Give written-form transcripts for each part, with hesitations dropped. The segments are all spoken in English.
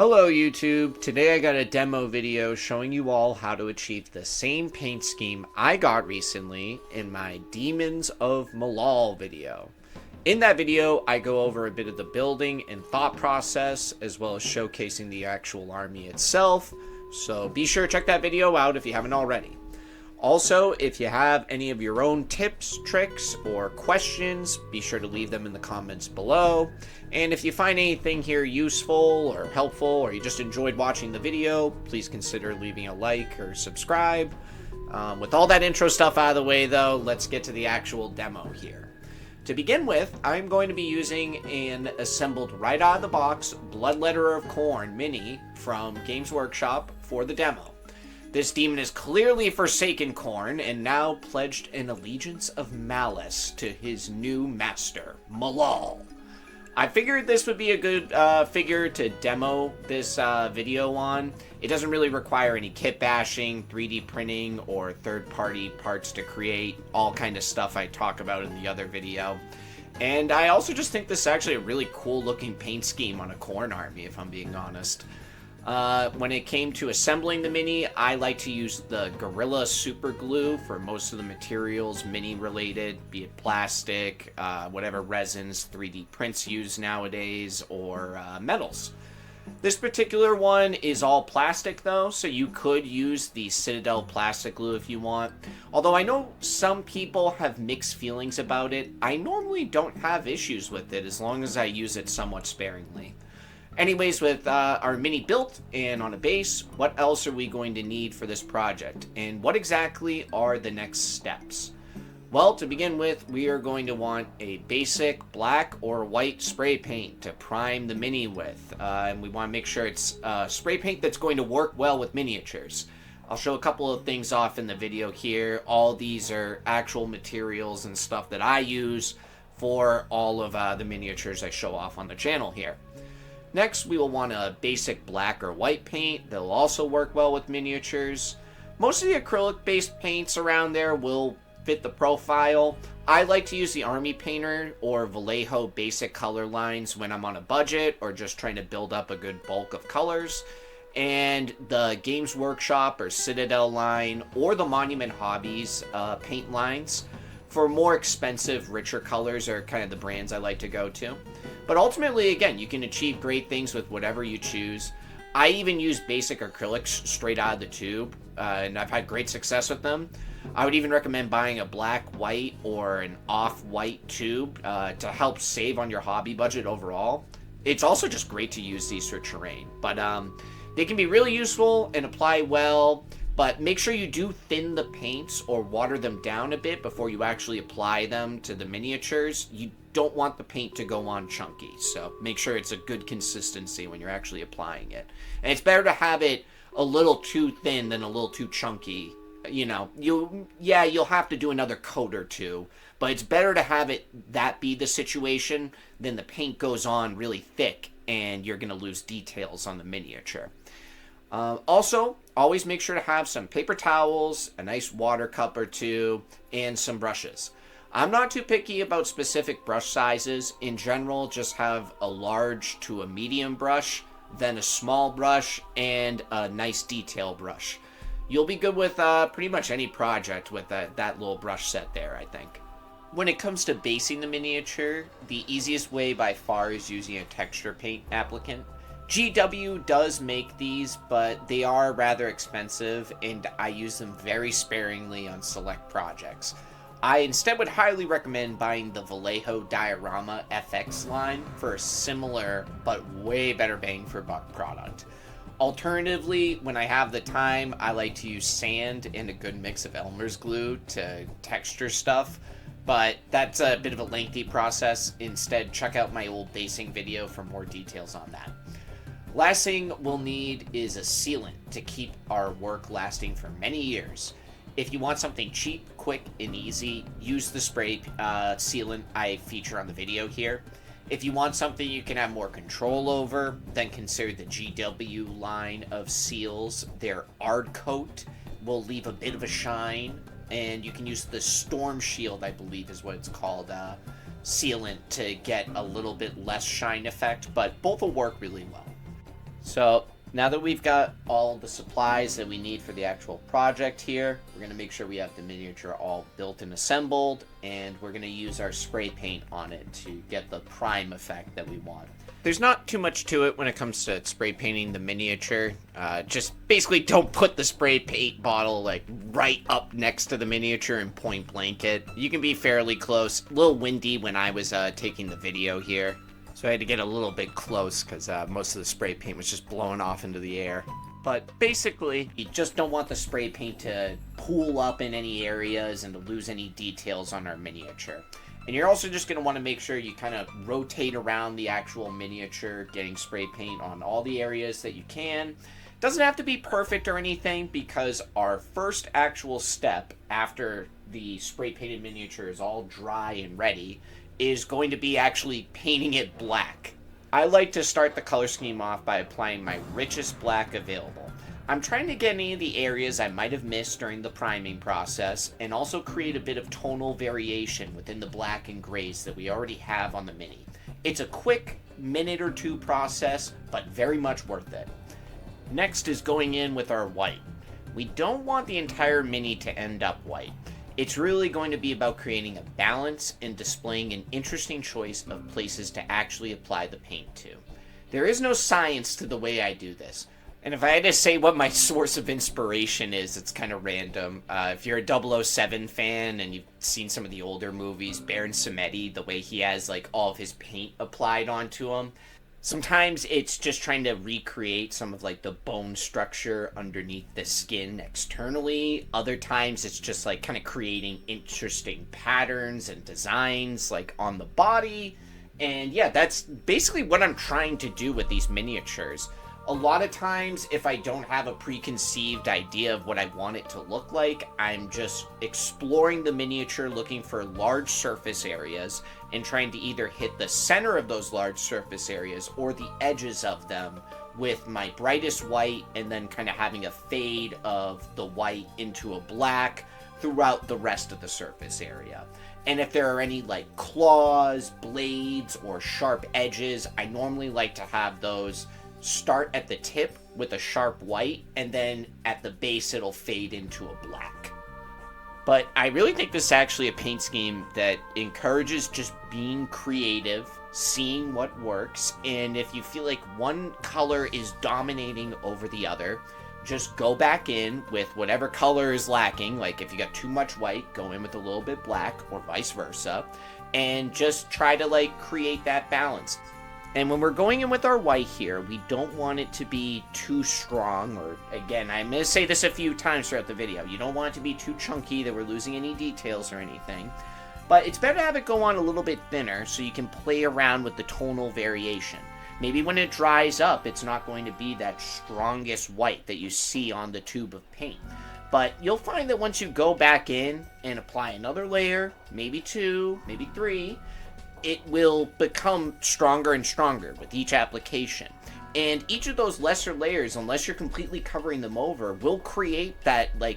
Hello YouTube, today I got a demo video showing you all how to achieve the same paint scheme I got recently in my Daemons of Malal video. In that video, I go over a bit of the building and thought process, as well as showcasing the actual army itself, so be sure to check that video out if you haven't already. Also, if you have any of your own tips, tricks, or questions, be sure to leave them in the comments below. And if you find anything here useful or helpful, or you just enjoyed watching the video, please consider leaving a like or subscribe. With all that intro stuff out of the way though, let's get to the actual demo here. To begin with, I'm going to be using an assembled right out of the box Bloodletter of Khorne mini from Games Workshop for the demo. This demon has clearly forsaken Khorne and now pledged an allegiance of malice to his new master, Malal. I figured this would be a good figure to demo this video on. It doesn't really require any kit bashing, 3D printing, or third-party parts to create, all kind of stuff I talk about in the other video. And I also just think this is actually a really cool looking paint scheme on a Khorne army, if I'm being honest. When it came to assembling the mini, I like to use the Gorilla Super Glue for most of the materials mini related, be it plastic, whatever resins 3D prints use nowadays, or metals. This particular one is all plastic though, so you could use the Citadel plastic glue if you want. Although I know some people have mixed feelings about it, I normally don't have issues with it as long as I use it somewhat sparingly. Anyways, with our mini built and on a base, what else are we going to need for this project? And what exactly are the next steps? Well, to begin with, we are going to want a basic black or white spray paint to prime the mini with. And we want to make sure it's spray paint that's going to work well with miniatures. I'll show a couple of things off in the video here. All these are actual materials and stuff that I use for all of the miniatures I show off on the channel here. Next, we will want a basic black or white paint that will also work well with miniatures. Most of the acrylic-based paints around there will fit the profile. I like to use the Army Painter or Vallejo basic color lines when I'm on a budget or just trying to build up a good bulk of colors. And the Games Workshop or Citadel line or the Monument Hobbies paint lines for more expensive, richer colors are kind of the brands I like to go to. But ultimately, again, you can achieve great things with whatever you choose. I even use basic acrylics straight out of the tube, and I've had great success with them. I would even recommend buying a black, white, or an off-white tube to help save on your hobby budget overall. It's also just great to use these for terrain, but they can be really useful and apply well. But make sure you do thin the paints or water them down a bit before you actually apply them to the miniatures. You don't want the paint to go on chunky, so make sure it's a good consistency when you're actually applying it. And it's better to have it a little too thin than a little too chunky. You know, you'll have to do another coat or two, but it's better to have that be the situation than the paint goes on really thick and you're going to lose details on the miniature. Also, always make sure to have some paper towels, a nice water cup or two, and some brushes. I'm not too picky about specific brush sizes. In general, just have a large to a medium brush, then a small brush, and a nice detail brush. You'll be good with pretty much any project with that little brush set there, I think. When it comes to basing the miniature, the easiest way by far is using a texture paint applicant. GW does make these, but they are rather expensive, and I use them very sparingly on select projects. I instead would highly recommend buying the Vallejo Diorama FX line for a similar but way better bang for buck product. Alternatively, when I have the time, I like to use sand and a good mix of Elmer's glue to texture stuff, but that's a bit of a lengthy process. Instead, check out my old basing video for more details on that. Last thing we'll need is a sealant to keep our work lasting for many years. If you want something cheap, quick, and easy, use the spray sealant I feature on the video here. If you want something you can have more control over, then consider the GW line of seals. Their Ard Coat will leave a bit of a shine, and you can use the Storm Shield, I believe is what it's called, sealant to get a little bit less shine effect, but both will work really well. So now that we've got all the supplies that we need for the actual project here, we're going to make sure we have the miniature all built and assembled, and we're going to use our spray paint on it to get the prime effect that we want. There's not too much to it when it comes to spray painting the miniature. Just basically don't put the spray paint bottle like right up next to the miniature and point blank it. You can be fairly close. A little windy when I was taking the video here, so I had to get a little bit close because most of the spray paint was just blowing off into the air. But basically, you just don't want the spray paint to pool up in any areas and to lose any details on our miniature. And you're also just going to want to make sure you kind of rotate around the actual miniature, getting spray paint on all the areas that you can. Doesn't have to be perfect or anything, because our first actual step after the spray painted miniature is all dry and ready is going to be actually painting it black. I like to start the color scheme off by applying my richest black available. I'm trying to get any of the areas I might have missed during the priming process, and also create a bit of tonal variation within the black and grays that we already have on the Mini. It's a quick minute or two process, but very much worth it. Next is going in with our white. We don't want the entire Mini to end up white. It's really going to be about creating a balance and displaying an interesting choice of places to actually apply the paint to. There is no science to the way I do this. And if I had to say what my source of inspiration is, it's kind of random. If you're a 007 fan and you've seen some of the older movies, Baron Samedi, the way he has like all of his paint applied onto him, sometimes it's just trying to recreate some of like the bone structure underneath the skin externally. Other times it's just like kind of creating interesting patterns and designs like on the body. And yeah, that's basically what I'm trying to do with these miniatures. A lot of times, if I don't have a preconceived idea of what I want it to look like, I'm just exploring the miniature, looking for large surface areas, and trying to either hit the center of those large surface areas or the edges of them with my brightest white, and then kind of having a fade of the white into a black throughout the rest of the surface area. And if there are any like claws, blades, or sharp edges, I normally like to have those start at the tip with a sharp white, and then at the base it'll fade into a black. But I really think this is actually a paint scheme that encourages just being creative, seeing what works, and if you feel like one color is dominating over the other, just go back in with whatever color is lacking. Like if you got too much white, go in with a little bit black, or vice versa, and just try to like create that balance. And when we're going in with our white here, we don't want it to be too strong, or again, I'm going to say this a few times throughout the video, you don't want it to be too chunky that we're losing any details or anything. But it's better to have it go on a little bit thinner so you can play around with the tonal variation. Maybe when it dries up, it's not going to be that strongest white that you see on the tube of paint. But you'll find that once you go back in and apply another layer, maybe two, maybe three, it will become stronger and stronger with each application. And each of those lesser layers, unless you're completely covering them over, will create that like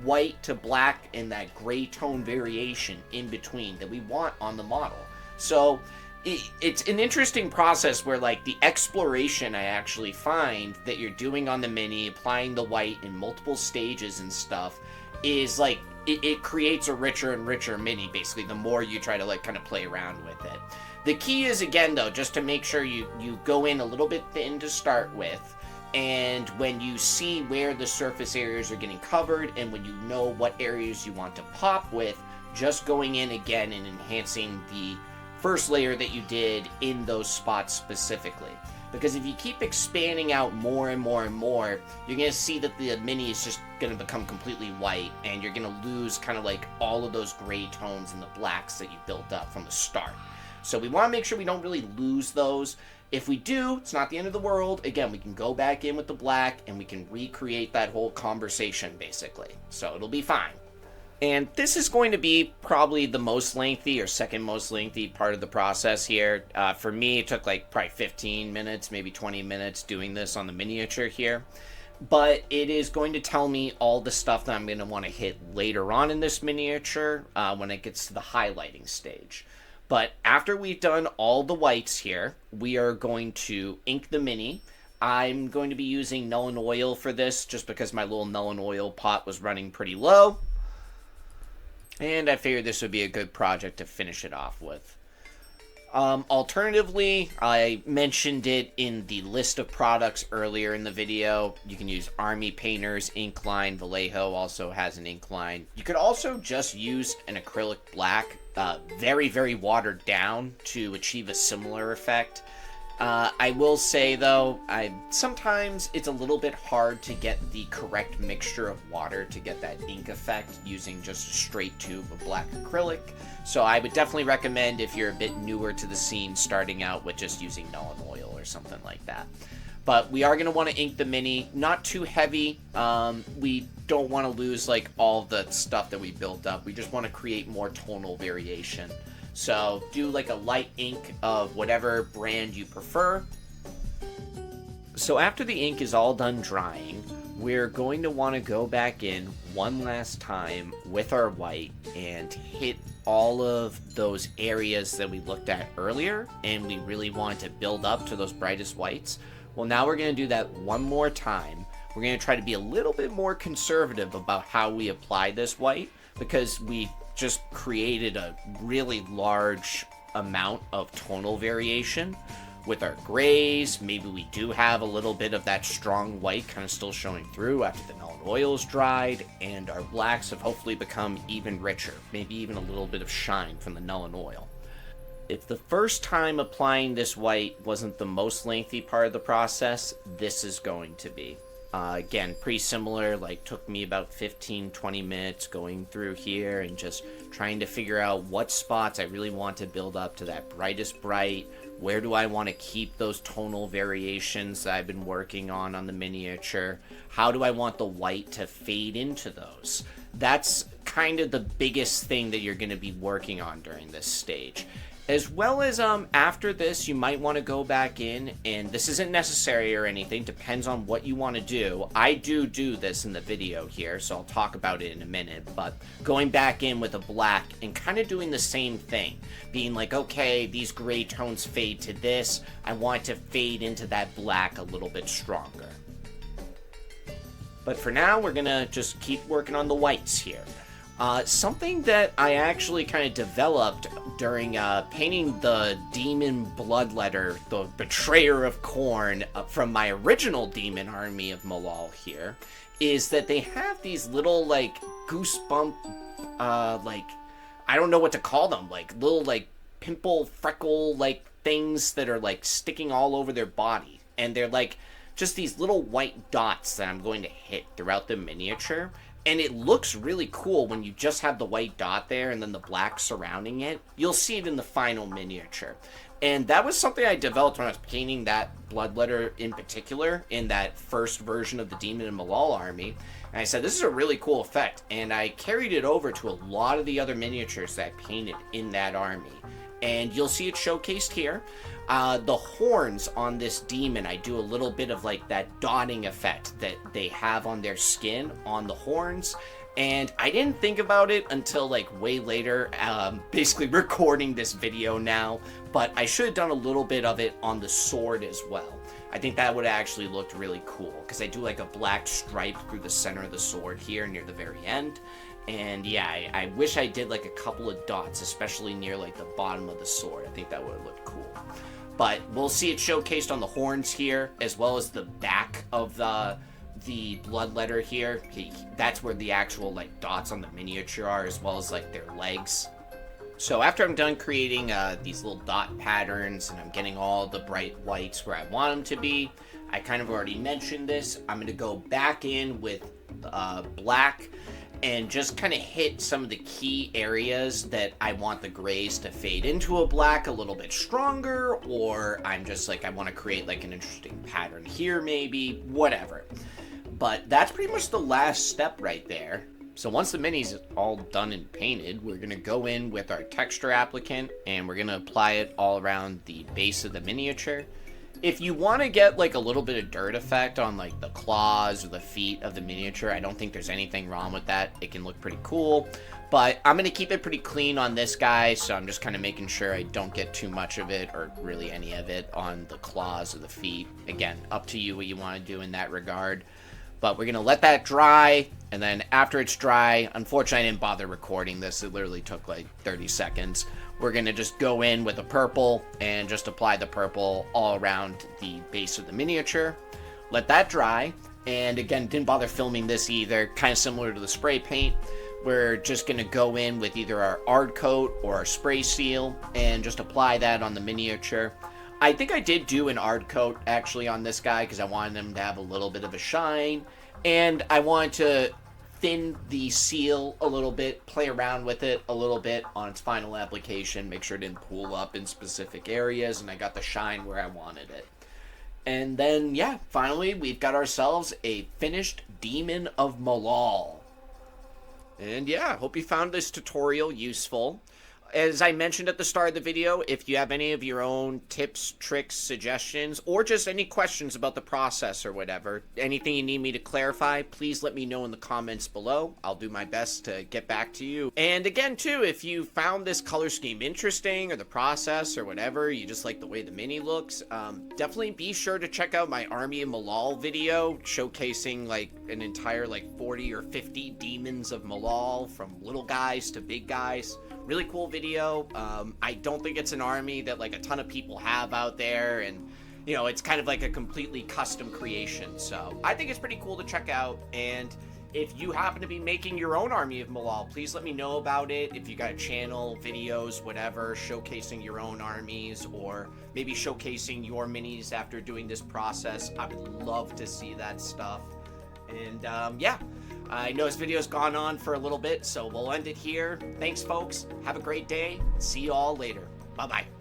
white to black and that gray tone variation in between that we want on the model. So it's an interesting process where like the exploration I actually find that you're doing on the Mini, applying the white in multiple stages and stuff, is like it creates a richer and richer Mini, basically, the more you try to like kind of play around with it. The key is, again though, just to make sure you go in a little bit thin to start with, and when you see where the surface areas are getting covered and when you know what areas you want to pop with, just going in again and enhancing the first layer that you did in those spots specifically. Because if you keep expanding out more and more and more, you're going to see that the Mini is just going to become completely white, and you're going to lose kind of like all of those gray tones and the blacks that you built up from the start. So we want to make sure we don't really lose those. If we do, it's not the end of the world. Again, we can go back in with the black and we can recreate that whole conversation basically. So it'll be fine. And this is going to be probably the most lengthy or second most lengthy part of the process here. For me, it took like probably 15 minutes, maybe 20 minutes doing this on the miniature here. But it is going to tell me all the stuff that I'm going to want to hit later on in this miniature when it gets to the highlighting stage. But after we've done all the whites here, we are going to ink the Mini. I'm going to be using Nuln Oil for this just because my little Nuln Oil pot was running pretty low. And I figured this would be a good project to finish it off with. Alternatively, I mentioned it in the list of products earlier in the video. You can use Army Painter's ink line. Vallejo also has an ink line. You could also just use an acrylic black, very, very watered down to achieve a similar effect. I will say, though, sometimes it's a little bit hard to get the correct mixture of water to get that ink effect using just a straight tube of black acrylic. So I would definitely recommend, if you're a bit newer to the scene, starting out with just using Nuln Oil or something like that. But we are going to want to ink the mini, not too heavy. We don't want to lose like all the stuff that we built up. We just want to create more tonal variation. So do like a light ink of whatever brand you prefer. So after the ink is all done drying, we're going to want to go back in one last time with our white and hit all of those areas that we looked at earlier and we really wanted to build up to those brightest whites. Well, now we're going to do that one more time. We're going to try to be a little bit more conservative about how we apply this white because we just created a really large amount of tonal variation with our grays. Maybe we do have a little bit of that strong white kind of still showing through after the Nuln Oil is dried, and our blacks have hopefully become even richer, maybe even a little bit of shine from the Nuln Oil. If the first time applying this white wasn't the most lengthy part of the process, this is going to be. Again, pretty similar, like took me about 15-20 minutes going through here and just trying to figure out what spots I really want to build up to that brightest bright. Where do I want to keep those tonal variations that I've been working on the miniature? How do I want the white to fade into those? That's kind of the biggest thing that you're going to be working on during this stage. As well as after this, you might want to go back in, and this isn't necessary or anything, depends on what you want to do. I do this in the video here, so I'll talk about it in a minute, but going back in with a black and kind of doing the same thing, being like, okay, these gray tones fade to this, I want to fade into that black a little bit stronger. But for now, we're going to just keep working on the whites here. Something that I actually kind of developed during painting the demon bloodletter, the betrayer of Khorne, from my original demon army of Malal here, is that they have these little, like, goosebump, like, I don't know what to call them, like, little, like, pimple, freckle, like, things that are, like, sticking all over their body. And they're, like, just these little white dots that I'm going to hit throughout the miniature. And it looks really cool when you just have the white dot there and then the black surrounding it. You'll see it in the final miniature. And that was something I developed when I was painting that bloodletter in particular in that first version of the Demon and Malal army. And I said, this is a really cool effect. And I carried it over to a lot of the other miniatures that I painted in that army. And you'll see it showcased here. The horns on this demon, I do a little bit of like that dotting effect that they have on their skin on the horns. And I didn't think about it until like way later, basically recording this video now. But I should have done a little bit of it on the sword as well. I think that would have actually looked really cool because I do like a black stripe through the center of the sword here near the very end. And yeah, I wish I did like a couple of dots, especially near like the bottom of the sword. I think that would have looked cool. But we'll see it showcased on the horns here, as well as the back of the bloodletter here. That's where the actual like dots on the miniature are, as well as like their legs. So after I'm done creating these little dot patterns and I'm getting all the bright whites where I want them to be, I kind of already mentioned this. I'm going to go back in with black and just kind of hit some of the key areas that I want the grays to fade into a black a little bit stronger, or I'm just like, I want to create like an interesting pattern here maybe, whatever. But that's pretty much the last step right there. So once the mini's all done and painted, we're going to go in with our texture applicant and we're going to apply it all around the base of the miniature. If you want to get like a little bit of dirt effect on like the claws or the feet of the miniature, I don't think there's anything wrong with that. It can look pretty cool, but I'm going to keep it pretty clean on this guy, so I'm just kind of making sure I don't get too much of it, or really any of it, on the claws or the feet. Again, up to you what you want to do in that regard. But we're going to let that dry, and then after it's dry, unfortunately I didn't bother recording this. It literally took like 30 seconds. We're going to just go in with a purple and just apply the purple all around the base of the miniature. Let that dry, and again, didn't bother filming this either. Kind of similar to the spray paint. We're just going to go in with either our ard coat or our spray seal and just apply that on the miniature. I think I did do an ard coat actually on this guy because I wanted him to have a little bit of a shine, and I wanted to thin the seal a little bit, play around with it a little bit on its final application, make sure it didn't pool up in specific areas, and I got the shine where I wanted it. And then, yeah, finally we've got ourselves a finished Demon of Malal. And yeah, hope you found this tutorial useful. As I mentioned at the start of the video, if you have any of your own tips, tricks, suggestions, or just any questions about the process or whatever, anything you need me to clarify, please let me know in the comments below. I'll do my best to get back to you. And again, too, if you found this color scheme interesting, or the process, or whatever, you just like the way the mini looks, definitely be sure to check out my Army of Malal video, showcasing like an entire like 40 or 50 Demons of Malal, from little guys to big guys. Really cool video. I don't think it's an army that like a ton of people have out there, and you know, it's kind of like a completely custom creation, so I think it's pretty cool to check out. And if you happen to be making your own Army of Malal, please let me know about it. If you got a channel, videos, whatever, showcasing your own armies, or maybe showcasing your minis after doing this process, I would love to see that stuff. And yeah, I know this video's gone on for a little bit, so we'll end it here. Thanks, folks. Have a great day. See you all later. Bye-bye.